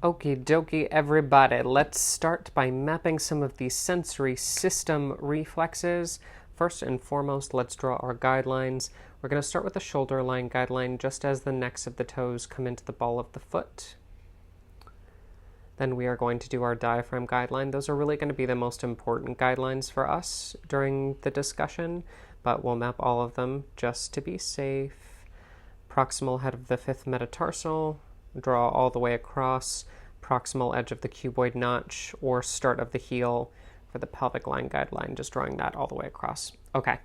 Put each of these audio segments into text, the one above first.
Okie dokie, everybody. Let's start by mapping some of these sensory system reflexes. First and foremost, let's draw our guidelines. We're going to start with the shoulder line guideline just as the necks of the toes come into the ball of the foot. Then we are going to do our diaphragm guideline. Those are really going to be the most important guidelines for us during the discussion, but we'll map all of them just to be safe. Proximal head of the fifth metatarsal. Draw all the way across, proximal edge of the cuboid notch, or start of the heel for the pelvic line guideline, just drawing that all the way across. Okay,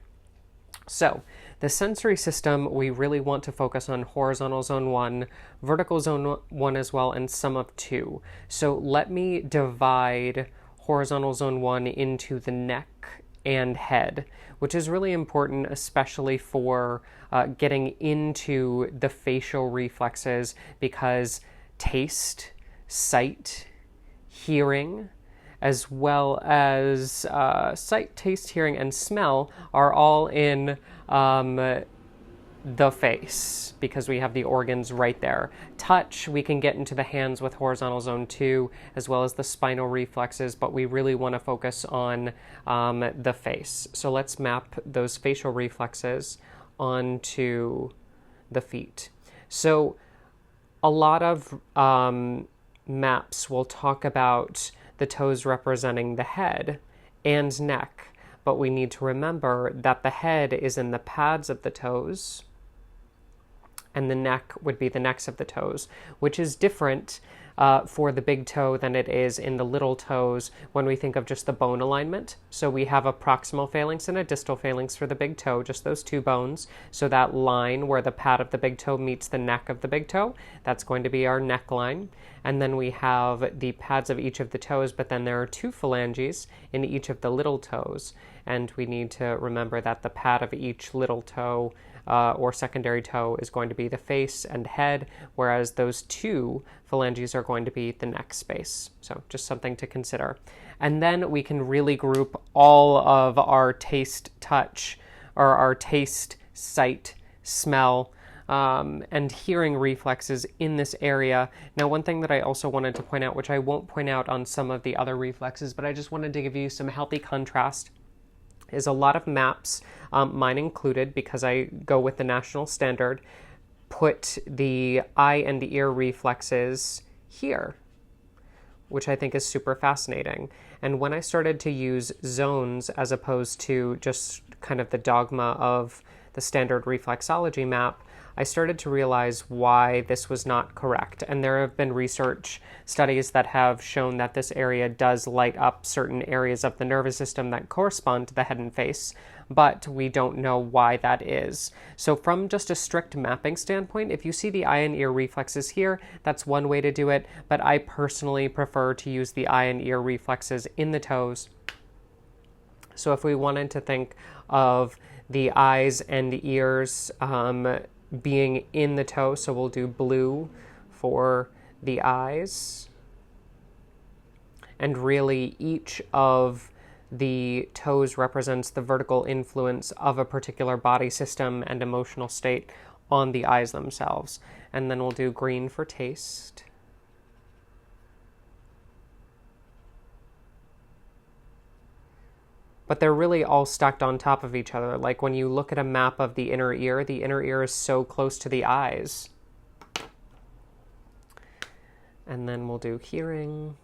so the sensory system, we really want to focus on horizontal zone 1, vertical zone 1 as well, and sum of 2. So let me divide horizontal zone 1 into the neck and head, which is really important, especially for getting into the facial reflexes, because taste, sight, hearing, as well as sight, taste, hearing, and smell are all in the face, because we have the organs right there. Touch, we can get into the hands with horizontal zone 2, as well as the spinal reflexes, but we really want to focus on the face. So let's map those facial reflexes onto the feet. So a lot of maps will talk about the toes representing the head and neck, but we need to remember that the head is in the pads of the toes, and the neck would be the necks of the toes, which is different for the big toe than it is in the little toes when we think of just the bone alignment. So we have a proximal phalanx and a distal phalanx for the big toe, just those two bones. So that line where the pad of the big toe meets the neck of the big toe, that's going to be our neckline. And then we have the pads of each of the toes, but then there are two phalanges in each of the little toes. And we need to remember that the pad of each little toe or secondary toe is going to be the face and head, whereas those two phalanges are going to be the neck space. So just something to consider. And then we can really group all of our taste, touch, or our taste, sight, smell, and hearing reflexes in this area. Now, one thing that I also wanted to point out, which I won't point out on some of the other reflexes, but I just wanted to give you some healthy contrast, is a lot of maps, mine included because I go with the national standard, put the eye and ear reflexes here, which I think is super fascinating. And when I started to use zones as opposed to just kind of the dogma of the standard reflexology map, I started to realize why this was not correct. And there have been research studies that have shown that this area does light up certain areas of the nervous system that correspond to the head and face, but we don't know why that is. So from just a strict mapping standpoint, if you see the eye and ear reflexes here, that's one way to do it, but I personally prefer to use the eye and ear reflexes in the toes. So if we wanted to think of the eyes and ears being in the toe, so we'll do blue for the eyes. And really each of the toes represents the vertical influence of a particular body system and emotional state on the eyes themselves. And then we'll do green for taste. But they're really all stacked on top of each other. Like when you look at a map of the inner ear is so close to the eyes. And then we'll do hearing.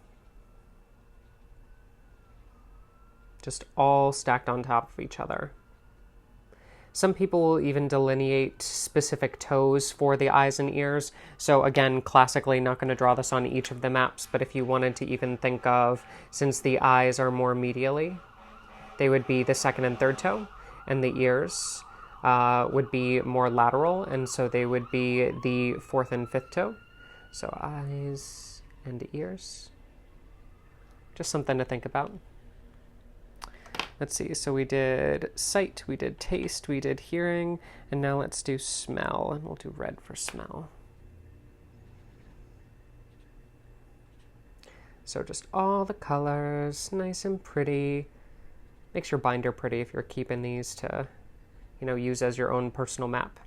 Just all stacked on top of each other. Some people will even delineate specific toes for the eyes and ears. So again, classically, not going to draw this on each of the maps, but if you wanted to even think of, since the eyes are more medially, they would be the second and third toe, and the ears would be more lateral, and so they would be the fourth and fifth toe. So eyes and ears. Just something to think about. Let's see, so we did sight, we did taste, we did hearing, and now let's do smell, and we'll do red for smell. So just all the colors, nice and pretty. Makes your binder pretty if you're keeping these to, use as your own personal map.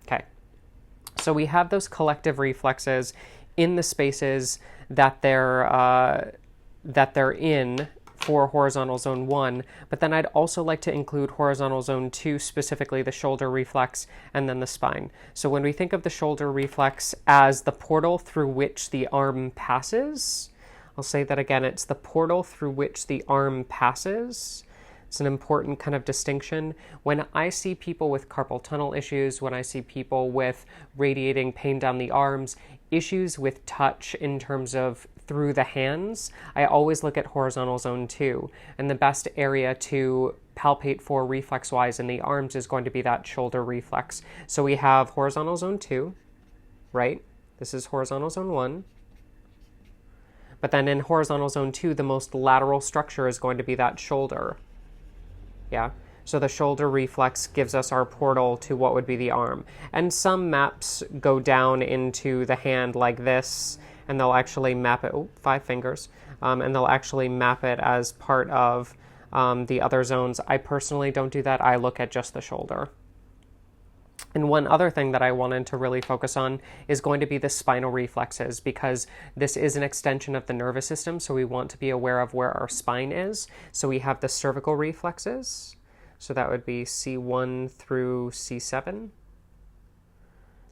Okay. So we have those collective reflexes in the spaces that they're in for horizontal zone 1, but then I'd also like to include horizontal zone 2, specifically the shoulder reflex and then the spine. So when we think of the shoulder reflex as the portal through which the arm passes, I'll say that again, it's the portal through which the arm passes. It's an important kind of distinction. When I see people with carpal tunnel issues, when I see people with radiating pain down the arms, issues with touch in terms of through the hands, I always look at horizontal zone 2. And the best area to palpate for reflex-wise in the arms is going to be that shoulder reflex. So we have horizontal zone 2, right? This is horizontal zone 1. But then in horizontal zone 2, the most lateral structure is going to be that shoulder. Yeah. So the shoulder reflex gives us our portal to what would be the arm. And some maps go down into the hand like this, and they'll actually map it, 5 fingers, and they'll actually map it as part of the other zones. I personally don't do that. I look at just the shoulder. And one other thing that I wanted to really focus on is going to be the spinal reflexes, because this is an extension of the nervous system, so we want to be aware of where our spine is. So we have the cervical reflexes. So that would be C1 through C7.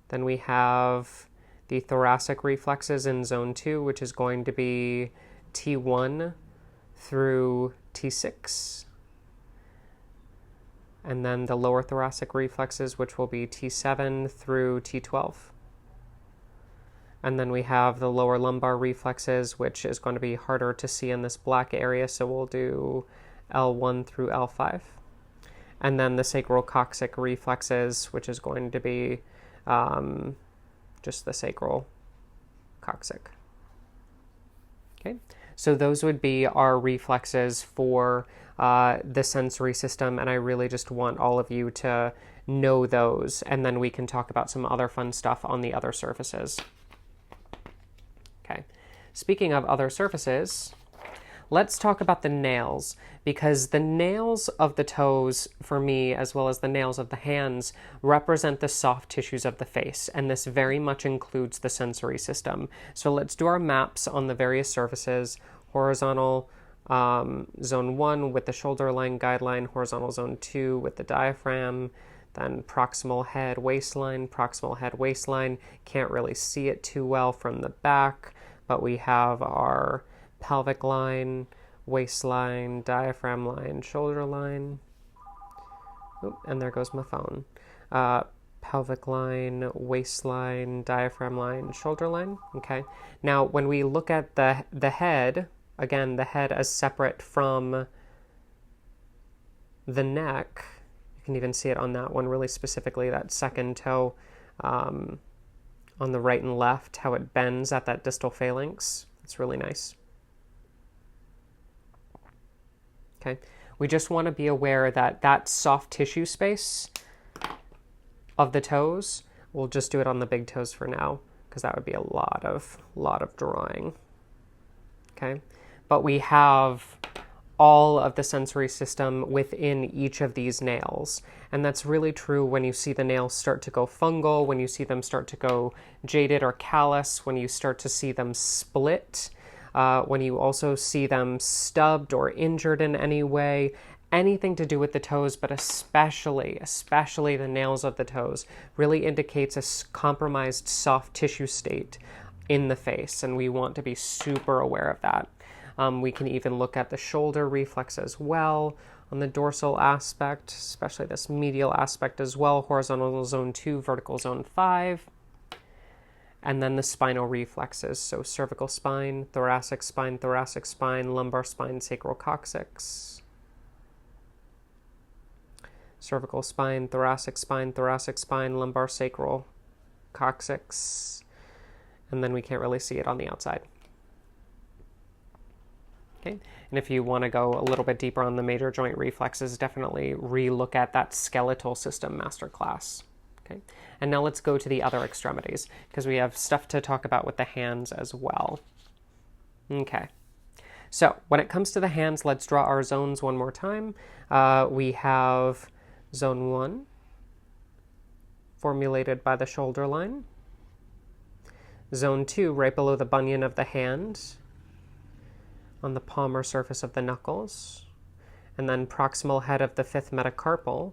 Then we have the thoracic reflexes in zone 2, which is going to be T1 through T6. And then the lower thoracic reflexes, which will be T7 through T12. And then we have the lower lumbar reflexes, which is going to be harder to see in this black area, so we'll do L1 through L5. And then the sacral-coccyx reflexes, which is going to be just the sacral coccyx. Okay, so those would be our reflexes for the sensory system, and I really just want all of you to know those, and then we can talk about some other fun stuff on the other surfaces. Okay, speaking of other surfaces, let's talk about the nails, because the nails of the toes, for me, as well as the nails of the hands, represent the soft tissues of the face, and this very much includes the sensory system. So let's do our maps on the various surfaces. Horizontal zone 1 with the shoulder line guideline, horizontal zone 2 with the diaphragm, then proximal head waistline, proximal head waistline. Can't really see it too well from the back, but we have our pelvic line, waistline, diaphragm line, shoulder line. Oop, and there goes my phone. Pelvic line, waistline, diaphragm line, shoulder line. Okay. Now, when we look at the head, again, the head as separate from the neck, you can even see it on that one really specifically, that second toe on the right and left, how it bends at that distal phalanx. It's really nice. Okay, we just want to be aware that that soft tissue space of the toes, we'll just do it on the big toes for now, because that would be a lot of drawing. Okay, but we have all of the sensory system within each of these nails. And that's really true when you see the nails start to go fungal, when you see them start to go jaded or callous, when you start to see them split, when you also see them stubbed or injured in any way, anything to do with the toes, but especially the nails of the toes, really indicates a compromised soft tissue state in the face, and we want to be super aware of that. We can even look at the shoulder reflex as well on the dorsal aspect, especially this medial aspect as well, horizontal zone 2, vertical zone 5. And then the spinal reflexes, so cervical spine, thoracic spine, lumbar spine, sacral coccyx. Cervical spine, thoracic spine, lumbar sacral coccyx. And then we can't really see it on the outside. Okay, and if you want to go a little bit deeper on the major joint reflexes, definitely re-look at that skeletal system masterclass. Okay, and now let's go to the other extremities, because we have stuff to talk about with the hands as well. Okay, so when it comes to the hands, let's draw our zones one more time. We have zone 1, formulated by the shoulder line. Zone 2, right below the bunion of the hand, on the palmar surface of the knuckles, and then proximal head of the fifth metacarpal,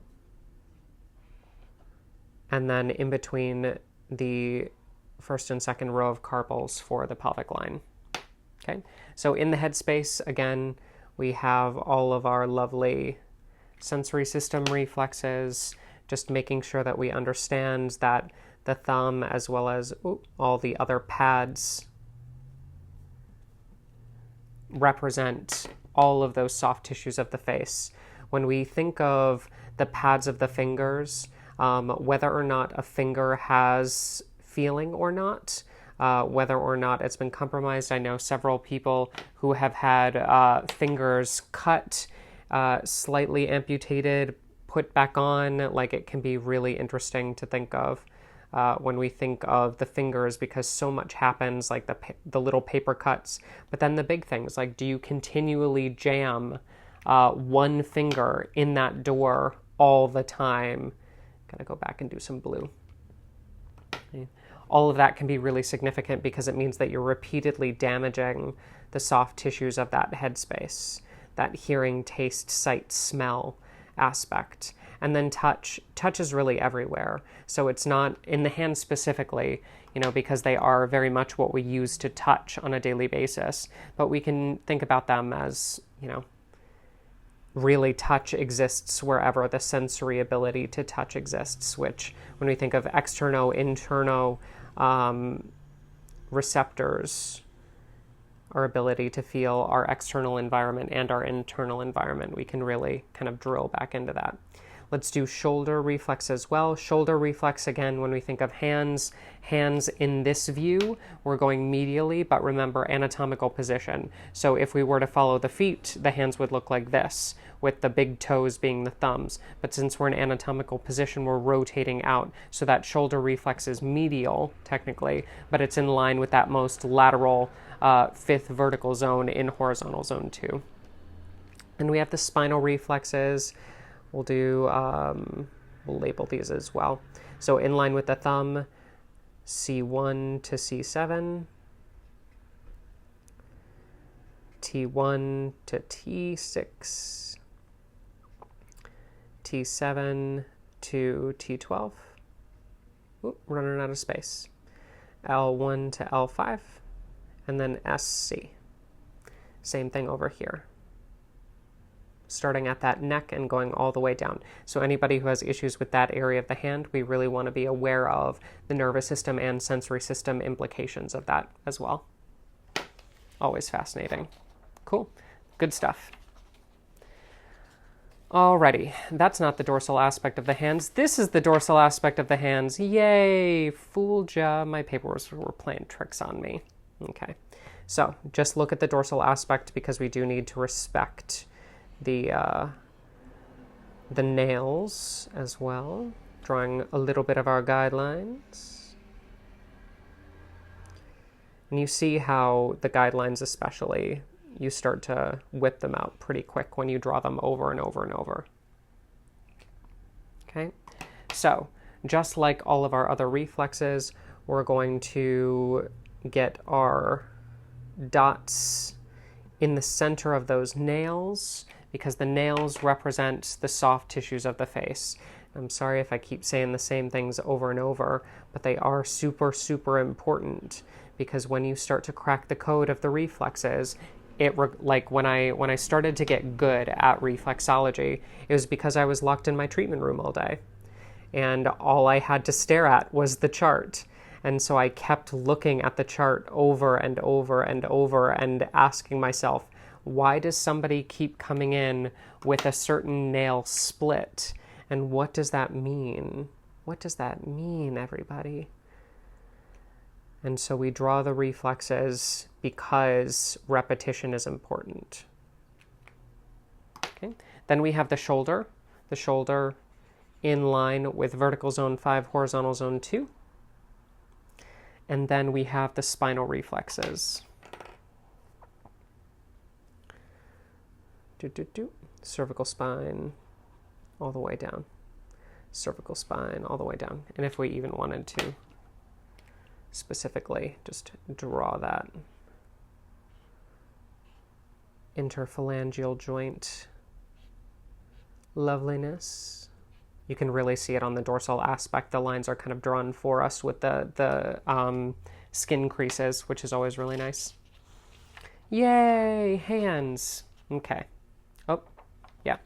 and then in between the first and second row of carpals for the pelvic line. Okay, so in the head space, again, we have all of our lovely sensory system reflexes, just making sure that we understand that the thumb as well as all the other pads represent all of those soft tissues of the face. When we think of the pads of the fingers, whether or not a finger has feeling or not, whether or not it's been compromised. I know several people who have had fingers cut, slightly amputated, put back on. Like, it can be really interesting to think of when we think of the fingers, because so much happens, like the little paper cuts. But then the big things, like, do you continually jam one finger in that door all the time? Gotta go back and do some blue. Okay. All of that can be really significant because it means that you're repeatedly damaging the soft tissues of that headspace, that hearing, taste, sight, smell aspect. And then touch is really everywhere. So it's not in the hands specifically, because they are very much what we use to touch on a daily basis. But we can think about them as, really touch exists wherever the sensory ability to touch exists, which when we think of external, internal receptors, our ability to feel our external environment and our internal environment, we can really kind of drill back into that. Let's do shoulder reflex as well. Shoulder reflex, again, when we think of hands in this view, we're going medially, but remember anatomical position. So if we were to follow the feet, the hands would look like this, with the big toes being the thumbs. But since we're in anatomical position, we're rotating out. So that shoulder reflex is medial, technically, but it's in line with that most lateral fifth vertical zone in horizontal zone 2. And we have the spinal reflexes. We'll do, we'll label these as well. So in line with the thumb, C1 to C7, T1 to T6, T7 to T12, running out of space, L1 to L5, and then SC. Same thing over here, starting at that neck and going all the way down. So anybody who has issues with that area of the hand, we really want to be aware of the nervous system and sensory system implications of that as well. Always fascinating. Cool. Good stuff. Alrighty, that's not the dorsal aspect of the hands. This is the dorsal aspect of the hands. Yay! Fooled ya. My papers were playing tricks on me. Okay, so just look at the dorsal aspect because we do need to respect the nails as well. Drawing a little bit of our guidelines. And you see how the guidelines especially, you start to whip them out pretty quick when you draw them over and over and over. Okay, so just like all of our other reflexes, we're going to get our dots in the center of those nails because the nails represent the soft tissues of the face. I'm sorry if I keep saying the same things over and over, but they are super, super important because when you start to crack the code of the reflexes, like when I started to get good at reflexology, it was because I was locked in my treatment room all day. And all I had to stare at was the chart. And so I kept looking at the chart over and over and over and asking myself, why does somebody keep coming in with a certain nail split? And what does that mean? What does that mean, everybody? And so we draw the reflexes because repetition is important. Okay. Then we have the shoulder in line with vertical zone 5, horizontal zone 2. And then we have the spinal reflexes. Cervical spine all the way down. Cervical spine all the way down. And if we even wanted to specifically. Just draw that interphalangeal joint loveliness. You can really see it on the dorsal aspect. The lines are kind of drawn for us with the skin creases, which is always really nice. Yay, hands. Okay. Oh, yeah.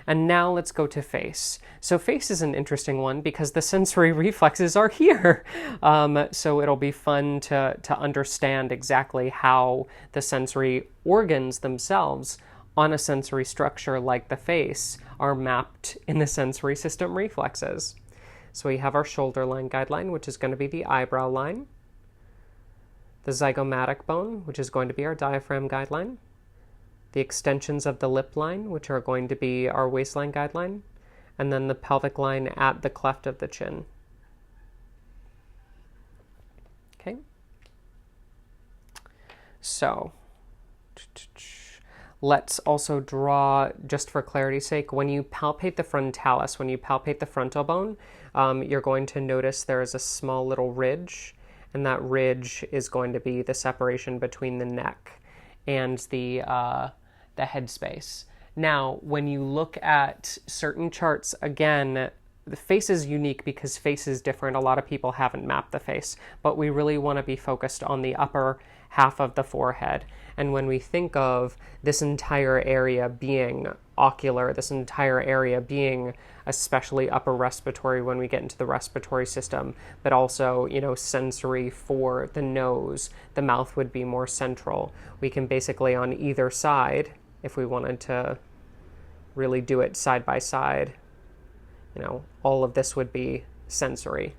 And now let's go to face. So face is an interesting one because the sensory reflexes are here. So it'll be fun to understand exactly how the sensory organs themselves on a sensory structure like the face are mapped in the sensory system reflexes. So we have our shoulder line guideline, which is going to be the eyebrow line. The zygomatic bone, which is going to be our diaphragm guideline. The extensions of the lip line, which are going to be our waistline guideline. And then the pelvic line at the cleft of the chin. Okay. So let's also draw, just for clarity's sake, when you palpate the frontalis, when you palpate the frontal bone, you're going to notice there is a small little ridge, and that ridge is going to be the separation between the neck and the head space. Now, when you look at certain charts, again, the face is unique because face is different. A lot of people haven't mapped the face, but we really want to be focused on the upper half of the forehead. And when we think of this entire area being ocular, this entire area being especially upper respiratory when we get into the respiratory system, but also, sensory for the nose, the mouth would be more central. We can basically on either side, if we wanted to really do it side by side, all of this would be sensory.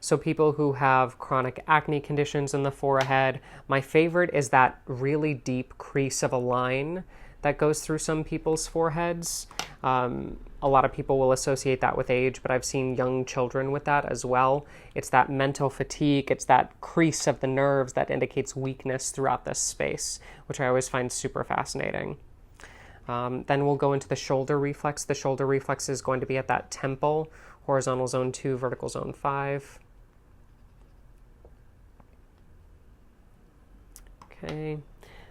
So people who have chronic acne conditions in the forehead, my favorite is that really deep crease of a line that goes through some people's foreheads. A lot of people will associate that with age, but I've seen young children with that as well. It's that mental fatigue, it's that crease of the nerves that indicates weakness throughout this space, which I always find super fascinating. Then we'll go into the shoulder reflex. The shoulder reflex is going to be at that temple, horizontal zone 2, vertical zone 5. Okay.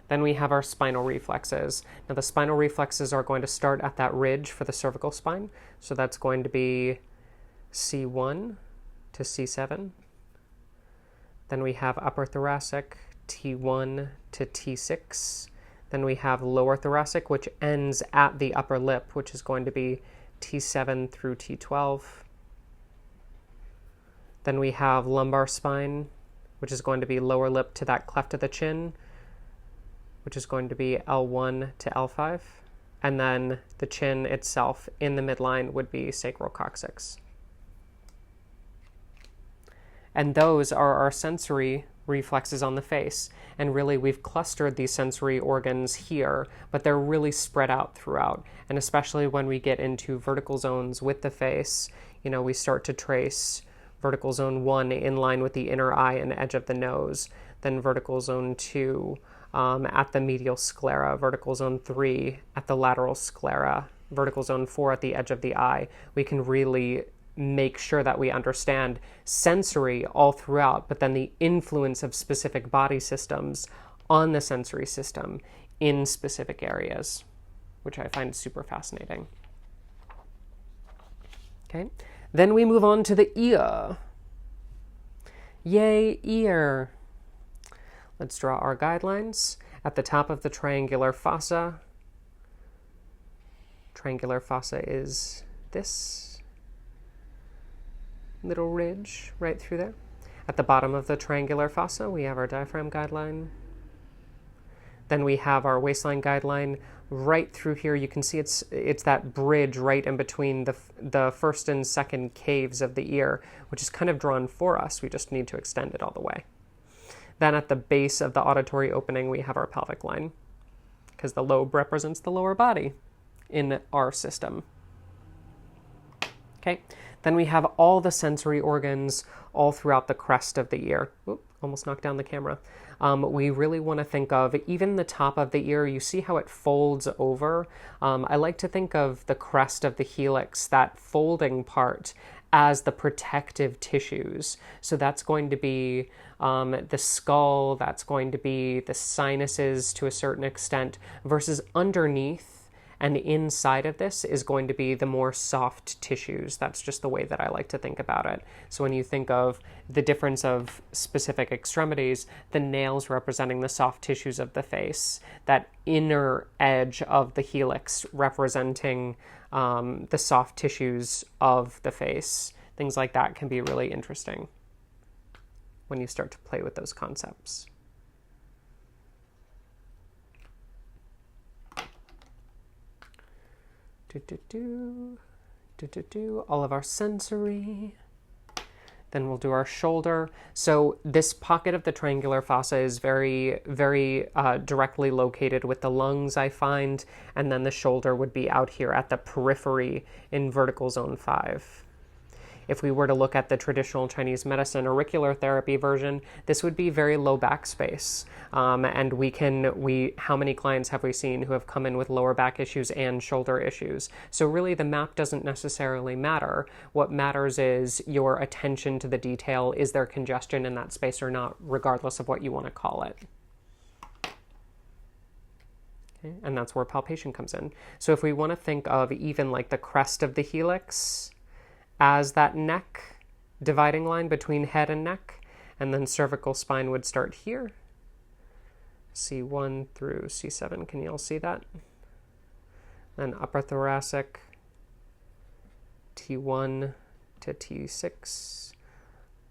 Then we have our spinal reflexes. Now the spinal reflexes are going to start at that ridge for the cervical spine. So that's going to be C1 to C7. Then we have upper thoracic, T1 to T6. Then we have lower thoracic, which ends at the upper lip, which is going to be T7 through T12. Then we have lumbar spine, which is going to be lower lip to that cleft of the chin, which is going to be L1 to L5. And then the chin itself in the midline would be sacrococcyx. And those are our sensory reflexes on the face. And really, we've clustered these sensory organs here, but they're really spread out throughout. And especially when we get into vertical zones with the face, we start to trace vertical zone 1 in line with the inner eye and edge of the nose, then vertical zone 2 at the medial sclera, vertical zone 3 at the lateral sclera, vertical zone 4 at the edge of the eye. We can really make sure that we understand sensory all throughout, but then the influence of specific body systems on the sensory system in specific areas, which I find super fascinating. Okay, then we move on to the ear. Yay, ear. Let's draw our guidelines. At the top of the triangular fossa, triangular fossa is this little ridge right through there. At the bottom of the triangular fossa, we have our diaphragm guideline. Then we have our waistline guideline right through here. You can see it's that bridge right in between the first and second caves of the ear, which is kind of drawn for us. We just need to extend it all the way. Then at the base of the auditory opening, we have our pelvic line, because the lobe represents the lower body in our system. Okay, then we have all the sensory organs all throughout the crest of the ear. Oop, almost knocked down the camera. We really want to think of even the top of the ear. You see how it folds over? I like to think of the crest of the helix, that folding part, as the protective tissues. So that's going to be the skull, that's going to be the sinuses to a certain extent, versus underneath and inside of this is going to be the more soft tissues. That's just the way that I like to think about it. So when you think of the difference of specific extremities, the nails representing the soft tissues of the face, that inner edge of the helix representing the soft tissues of the face, things like that can be really interesting when you start to play with those concepts. All of our sensory. Then we'll do our shoulder. So this pocket of the triangular fossa is very, very directly located with the lungs, I find, and then the shoulder would be out here at the periphery in vertical zone 5. If we were to look at the traditional Chinese medicine auricular therapy version, this would be very low back space. And how many clients have we seen who have come in with lower back issues and shoulder issues? So really the map doesn't necessarily matter. What matters is your attention to the detail. Is there congestion in that space or not, regardless of what you want to call it? Okay, and that's where palpation comes in. So if we want to think of even like the crest of the helix as that neck dividing line between head and neck, and then cervical spine would start here. C1 through C7, can you all see that? Then upper thoracic, T1 to T6,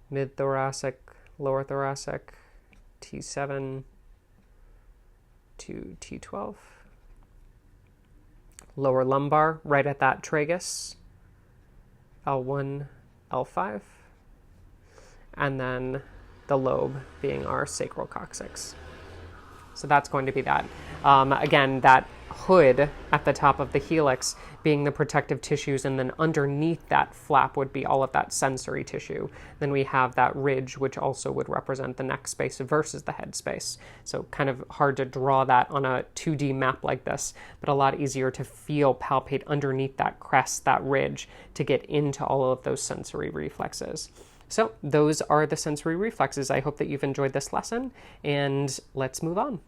mid thoracic, lower thoracic, T7 to T12, lower lumbar right at that tragus, L1, L5, and then the lobe being our sacral coccyx. So that's going to be that. Again, that hood at the top of the helix being the protective tissues, and then underneath that flap would be all of that sensory tissue. Then we have that ridge, which also would represent the neck space versus the head space. So kind of hard to draw that on a 2D map like this, but a lot easier to palpate underneath that crest, that ridge, to get into all of those sensory reflexes. So those are the sensory reflexes. I hope that you've enjoyed this lesson, and let's move on.